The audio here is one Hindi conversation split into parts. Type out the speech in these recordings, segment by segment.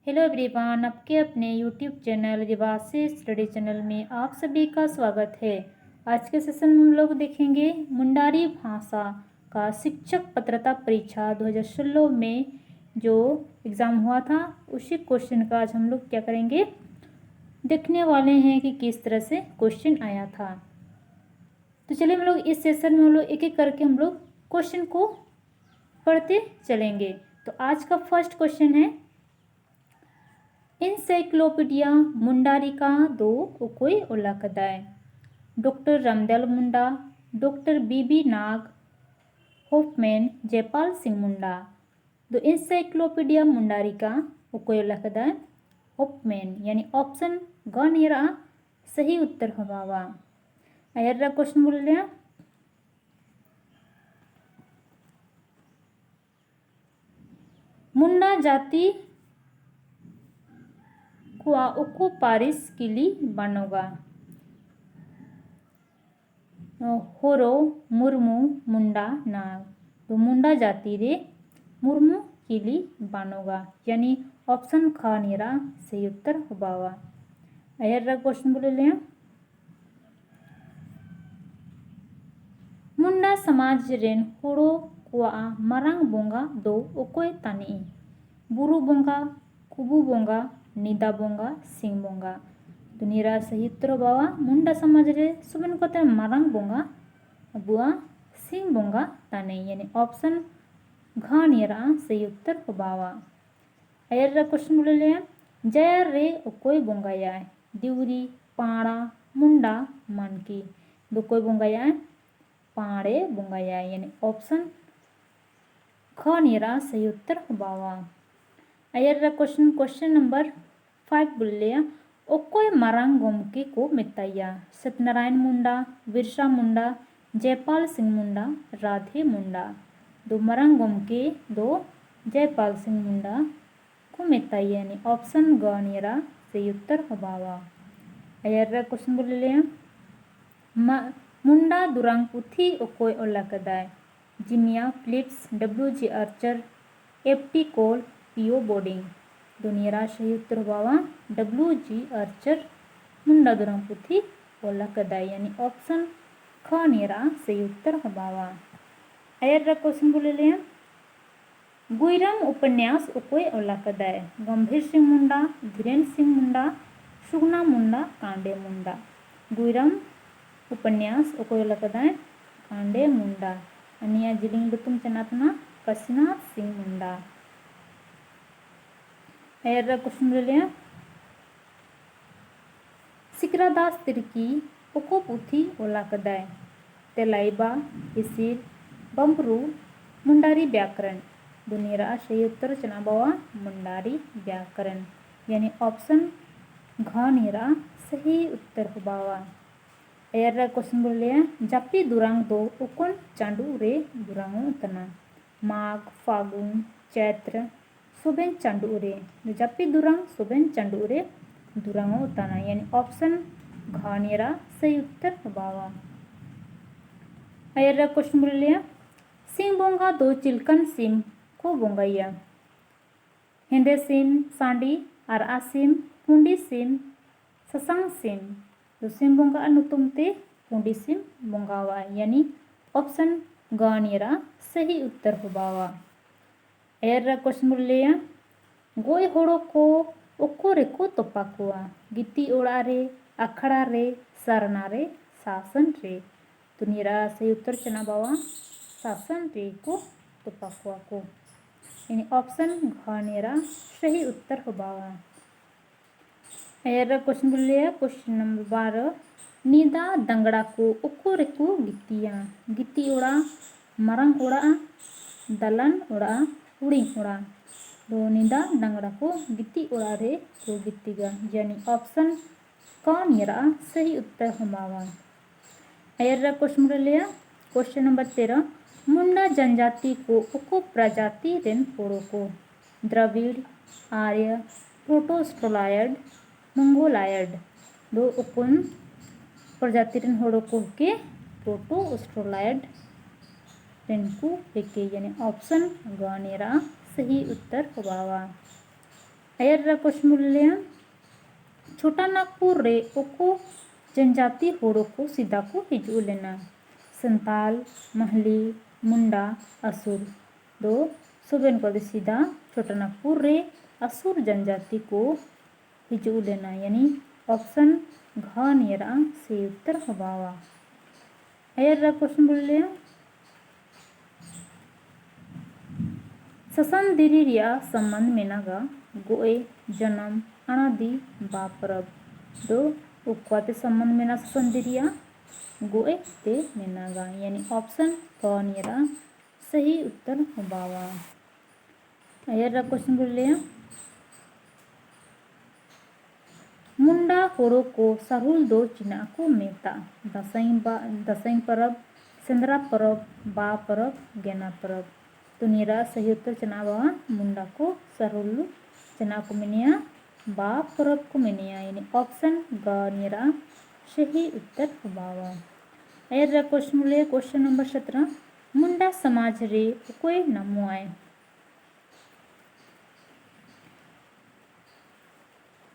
हेलो एवरीवन, आपके अपने यूट्यूब चैनल रिवासी स्टडी चैनल में आप सभी का स्वागत है। आज के सेशन में हम लोग देखेंगे मुंडारी भाषा का शिक्षक पात्रता परीक्षा 2016 में जो एग्ज़ाम हुआ था उसी क्वेश्चन का आज हम लोग क्या करेंगे, देखने वाले हैं कि किस तरह से क्वेश्चन आया था। तो चलिए हम लोग इस सेशन में हम लोग एक एक करके हम लोग क्वेश्चन को पढ़ते चलेंगे। तो आज का फर्स्ट क्वेश्चन है, एनसाइक्लोपीडिया मुंडारी का दो उकोई ओलाकदाय। डॉक्टर रामदयाल मुंडा, डॉक्टर बीबी नाग होफमैन, जयपाल सिंह मुंडा। तो एनसाइक्लोपीडिया मुंडारी का उकोई ओलाकदाय होफमैन, यानी ऑप्शन ग नहीं सही उत्तर होगा। आयर क्वेश्चन बोल रहे हैं, मुंडा जाति उको पारिस किली बनोगा। होरो मुर्मू मुंडा नाग। तो मुंडा जाति रे मुर्मू किली बनोगा, यानी ऑप्शन ख निरा सही उत्तर होगा। आयर क्वेश्चन बोले ले, मुंडा समाज रेन होड़ो कुआ मरांग बोंगा दो ओकोय तानी। बुरु बोंगा, कुबु बोंगा, निदा बोंगा, सिंह बोंगा। तो निरा सही उत्तर होगा। मुंडा समाज रे सुबन को मरांग बोंगा बुआ सिंह बोंगा ताने, यानी ऑप्शन घ निरा सही उत्तर होगा। आयर क्वेश्चन बोले ले, जया रे ओकोय बोंगाया। दिवरी, पाड़ा, मुंडा, मानकी। दो कोई बोंगाया पाड़े बोंगाया, यानी ऑप्शन ख निरा सही उत्तर होगा। आयर क्वेश्चन नंबर 5 बोल लिया, ओकोय मारांग गोमके को मेताया। सत्यनारायण मुंडा, बिरसा मुंडा, जयपाल सिंह मुंडा, राधे मुंडा। दो मारांग गोमके दो जयपाल सिंह मुंडा को मेताया, यानी ऑप्शन ग निरा सही उत्तर होगा। आयर क्वेश्चन बोल लिया, मुंडा दुरांग पुथी ओकोय ओलाकदाय। जिमिया फिलिप्स, WG आर्चर, FT कोल, PO बोर्डिंग। दुनिया सही उत्तर होगा। WG आर्चर मुंडा दुरांग पुथी ओलाकदाय, यानी ऑप्शन ख निरा सही उत्तर होगा। आयर क्वेश्चन बोले ले, गुइरम उपन्यास ओकोय ओलाकदाय। गंभीर सिंह मुंडा, धीरेन्द्र सिंह मुंडा, सुगना मुंडा, कांडे मुंडा। गुइरम उपन्यास ओकोय ओलाकदाय कांडे मुंडा। अनिया जिलिंग लुतुम चनातना काशीनाथ सिंह मुंडा। आयर क्वेश्चन बोले ले, सिकरादास तिर्की ओको पुथी ओलाकदाय। तेलाइबा, हिसिर, बंबरू, मुंडारी व्याकरण। दुनिया सही उत्तर चना बावा मुंडारी व्याकरण, यानी ऑप्शन घ निरा सही उत्तर होगा। आयर क्वेश्चन बोले, जापी दुरांग दो उकोन चांडू रे दुरांगो तना। माघ, फागुन, चैत्र, सुबेन चांडू रे। जापी दुरांग सुबेन चांडू रे दुरांगो तना, यानी ऑप्शन घ निरा सही उत्तर होगा। आयर क्वेश्चन बोले, सिंह बोंगा दो चिलकन सिम को बोंगाइया। हेंदे सिम, सांडी, आरआ सिम, पुंडी सिम, ससांग सिम। तो सिम बोंगा नुतुम ते पुंडी सिम बोंगावा, यानी ऑप्शन ग निरा सही उत्तर होगा। आयर क्वेश्चन बोले, गोय होड़ो को ओको रे को तोपाकुआ। गिती ओड़ा रे, अखड़ा रे, सरना रे, शासन रे। तो निरा सही उत्तर चना बावा शासन रे को तोपाकुआ को, यानी ऑप्शन घ निरा सही उत्तर होगा। आयर क्वेश्चन बोले, क्वेश्चन नंबर 12, निदा दंगड़ा को उको रेको गितिया। गिती ओड़ा, मरंग ओड़ा, दलन ओड़ा, उड़िंग ओड़ा। दो निदा दंगड़ा को गिती ओड़ा रे को गितीगा, यानी ऑप्शन क निरा सही उत्तर होगा। आयर क्वेश्चन बोले, क्वेश्चन नंबर 13, मुंडा जनजाति को उको प्रजाति रेन होड़ो को। द्रविड़, आर्य, प्रोटोस्टोलायड, मंगोलायड। दो उकुन प्रजाति रेन होड़ो को के प्रोटोस्टोलायड रेन को के, यानी ऑप्शन ग निरा सही उत्तर होगा। ayarra question बोले छोटा नागपुर रे ओको जनजाति होड़ो को सीधा को हिजू लेना संताल महली मुंडा असुर दो सुबेन को सीधा छोटा नागपुर रे असुर जनजाति को हिजू लेना यानी ऑप्शन घ नियरा से उत्तर हवावा ayarra question बोले ससन दिरी रिया संबंध मेनागा गोए जन्म अनादि बा परब दो उक्वाते संबंध मेना ससन दिरिया गोए ते मेनागा यानी ऑप्शन क नियरा सही उत्तर होबावा ayarra क्वेश्चन बोले मुंडा होड़ो को सारुल दो चिना को मेता दसई परब सेंद्रा परब बा परब गेना परब तो निरा सही उत्तर चना बा मुंडा को सारुल चना को मिनिया बा परब को मिनिया यानी ऑप्शन ग निरा सही उत्तर होबावा ayarra क्वेश्चन बोले क्वेश्चन नंबर 17 मुंडा समाज रे कोई नमुआए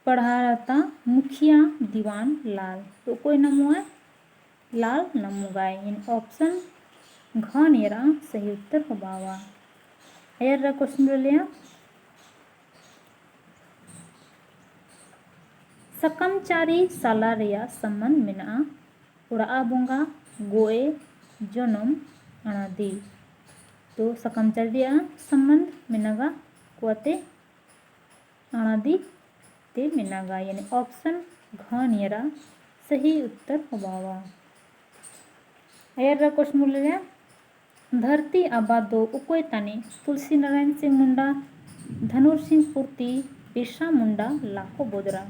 पढ़ाता मुखिया दीवान लाल तो कोई नमुआ लाल नमुगाए यानी ऑप्शन घ नियरा सही उत्तर होबावा ayarra क्वेश्चन बोले सकमचारी साला रिया संबंध मेना उड़ा बोंगा गोए जनम अनादि तो सकमचारी रिया संबंध मेनागा कुआते अनादि ते मेनागा यानी ऑप्शन घ नियरा सही उत्तर होबावा ayarra क्वेश्चन बोले धरती आबा दो उकोय ताने तुलसी नारायण सिंह मुंडा धनुर सिंह पूर्ति बिरसा मुंडा लाखो बोदरा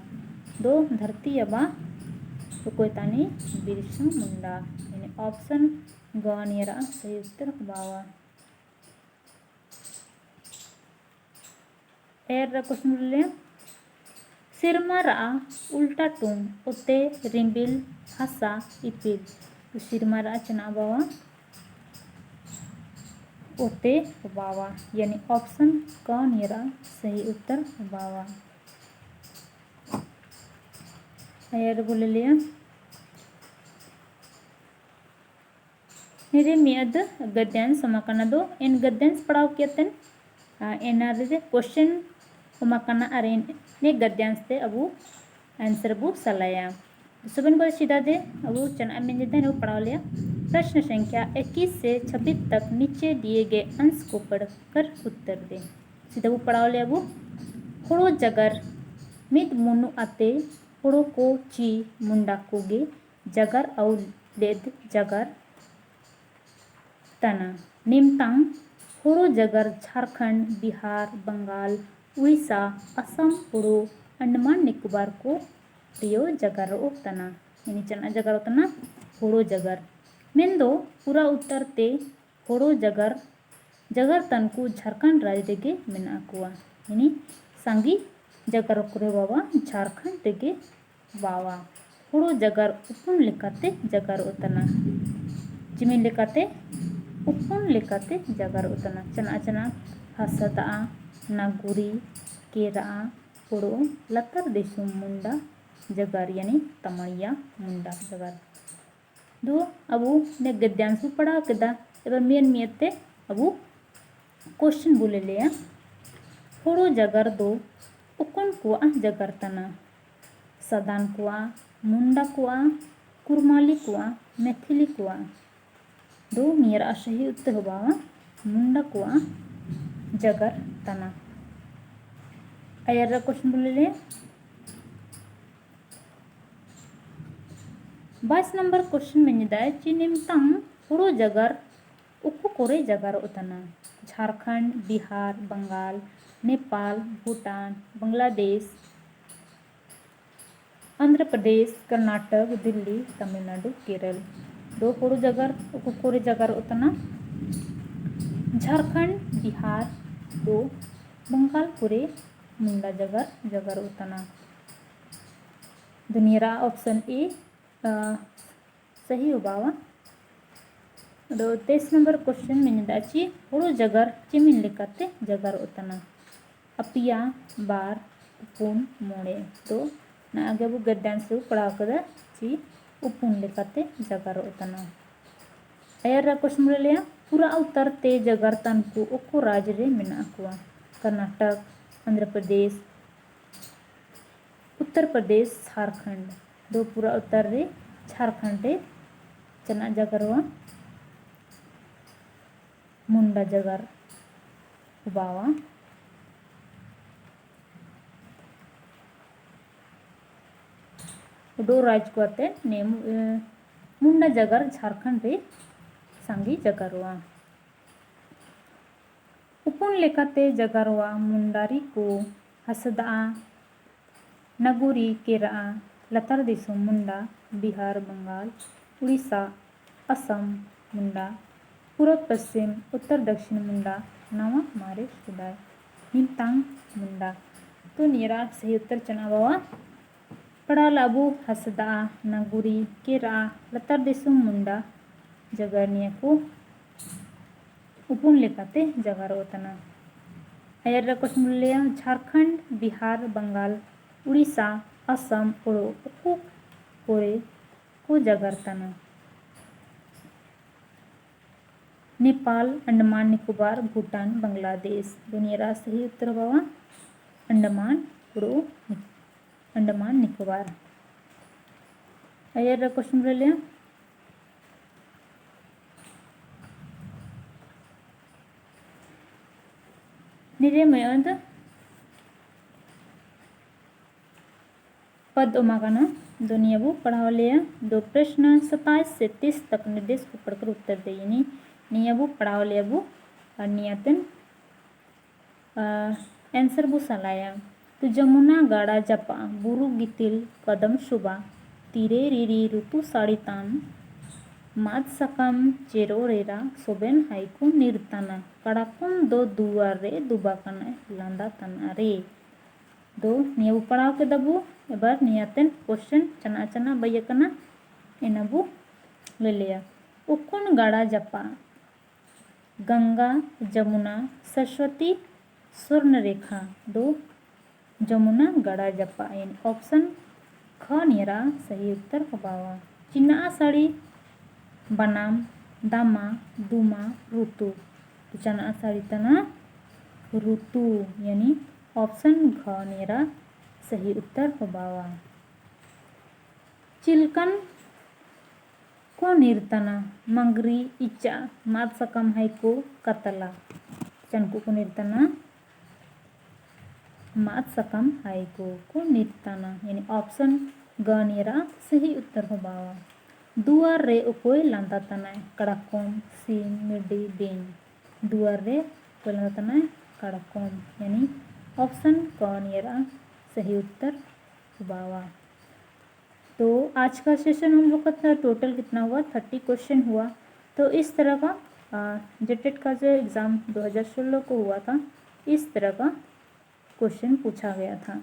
दो धरती आबा उकोय ताने बिरसा मुंडा यानी ऑप्शन ग नियरा सही उत्तर होबावा ayarra क्वेश्चन बोले सिरमा रा उल्टा टूम उते रिंबिल हसा इपिल तो सिरमा रा चना बावा उते बावा यानी ऑप्शन क नियरा सही उत्तर बावा ayarra बोले लिया मेरे मियाद गद्यांश समाकना दो इन गद्यांश पढ़ाओ कियतन एनारे क्वेश्चन समाकना अरे ने गद्यांश ते अबू आंसर बू सलाया सुबन को सीधा दे अबू चना में जितने वो पढ़ा लिया प्रश्न संख्या 21 से 26 तक नीचे दिए गए अंश को पढ़कर उत्तर दे सीधा वो पढ़ा लिया अबू होड़ो जगर मिद मुनु आते होड़ो को ची मुंडा कोगे जगर औ लेद जगर तना निमतांग होड़ो जगर झारखंड बिहार बंगाल उड़ीसा असम होड़ो अंडमान निकोबार को रियो जगर तना यानी चना जगर तना होड़ो जगर मेन दो पूरा उत्तर ते होड़ो जगर जगर तन को झारखंड राज्य के मेना कुआ यानी सांगी जगर करे बाबा झारखंड के बावा होड़ो जगर उपुन लेकाते जगर उतना जिमिन लेकाते उपुन लेकाते जगर उतना चना चना हसदा नागुरी केरा होड़ो लतर देशु मुंडा जगर यानी तमड़िया मुंडा जगर दो अबू ने गद्यांश पढ़ा कदा एबार मेन मियते अबू क्वेश्चन बोले लिया होड़ो जगर दो उकन कुआ जगर तना सदान कुआ मुंडा कुआ कुरमाली कुआ मैथिली कुआ दो नियर सही उत्तर होगा मुंडा कुआ जगर तना ayarra क्वेश्चन बोले ले 22 नंबर क्वेश्चन में निदाय चिनिमतंग होड़ो जगर उकु कोरे जगर उतना झारखंड बिहार बंगाल नेपाल भूटान बांग्लादेश आंध्र प्रदेश कर्नाटक दिल्ली तमिलनाडु केरल दो होड़ो जगर उकु कोरे जगर उतना झारखंड बिहार दो बंगाल पूरे मुंडा जगर जगर उतना दुनिया ऑप्शन ए सही होगा 23 नंबर क्वेश्चन में दाची होड़ो जगर चिमिन लेकाते जगर उतना अपिया बार उपुन मोड़े तो ना आगे वो गद्यांश पढ़ाव कदा ची उपुन लेकाते जगारो तना अयर क्वेश्चन लिया पूरा उत्तर ते जगरतन को ओको राज्य रे मेना कुआ कर्नाटक, आंध्र प्रदेश, उत्तर प्रदेश, झारखंड दो पूरा उत्तर रे झारखंड रे चना जगरवा मुंडा जगर उबावा दो राज्य को आते नेम मुंडा जगर झारखंड रे सांगी जगरवा उपुन लेकाते जगरवा मुंडारी को हसदा नगुरी केरा लतार दिसुम मुंडा बिहार बंगाल उड़ीसा असम मुंडा पूर्व पश्चिम उत्तर दक्षिण मुंडा नावा मारे सुदाय हिंतांग मुंडा तो निरा सही उत्तर चना बाबा पड़ा लाबू हसदा नगुरी केरा लतार दिसुम मुंडा जगरनिया को उपुन लेकाते जगारो तना अयर क्वेश्चन लिया झारखंड बिहार बंगाल उड़ीसा असम ओड़ो उकु कोरे को जगरतना नेपाल अंडमान निकोबार भूटान बांग्लादेश दुनिया सही उत्तर बाबा अंडमान ओड़ो अंडमान निकोबार अयर क्वेश्चन लिया निरे मयंद पद उमागाना दुनिया वो पढ़ाव लिया दो प्रश्न 27 से 30 तक निर्देश को पढ़कर उत्तर देनी निया वो पढ़ाव लिया वो नियतन आंसर वो सलाया तो जमुना गाड़ा जपा बुरु गितिल कदम शुभा तीरे रिरी ऋतु साड़ीतान माद सकम चेरो रेरा सोबेन हाइको निर्तना कड़ाकुम दो दुआर रे दुबाकना लांदा तना रे दो निया पढ़ाव के दबू एबार नियातेन क्वेश्चन चना चना बैकना एनाबू ले लिया उकुन गाड़ा जपा गंगा जमुना सरस्वती स्वर्ण रेखा दो जमुना गाड़ा जपा इन ऑप्शन ख निरा सही उत्तर हबावा चिन्ना साड़ी बनाम दामा दुमा ऋतु चना साड़ी तना ऋतु यानी ऑप्शन घ नेरा सही उत्तर होबावा चिलकन को निर्तना मंगरी इचा माद सकम है को कतला चनकु को निर्तना माद सकम है को निर्तना यानी ऑप्शन ग नेरा सही उत्तर होबावा दुआर रे उकोय लांदा तना कड़ाकोम सीम मिडी दिन दुआर रे उकोय लांदा तना कड़ाकोम यानी ऑप्शन क नेरा सही उत्तर हुआ। तो आज का सेशन हम लोग का टोटल कितना हुआ 30 क्वेश्चन हुआ। तो इस तरह का जेटेट का जो एग्ज़ाम 2016 को हुआ था इस तरह का क्वेश्चन पूछा गया था।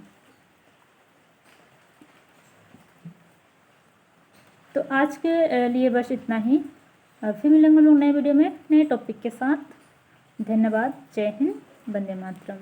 तो आज के लिए बस इतना ही। फिर मिलेंगे लोग नए वीडियो में नए टॉपिक के साथ। धन्यवाद। जय हिंद। वंदे मातरम।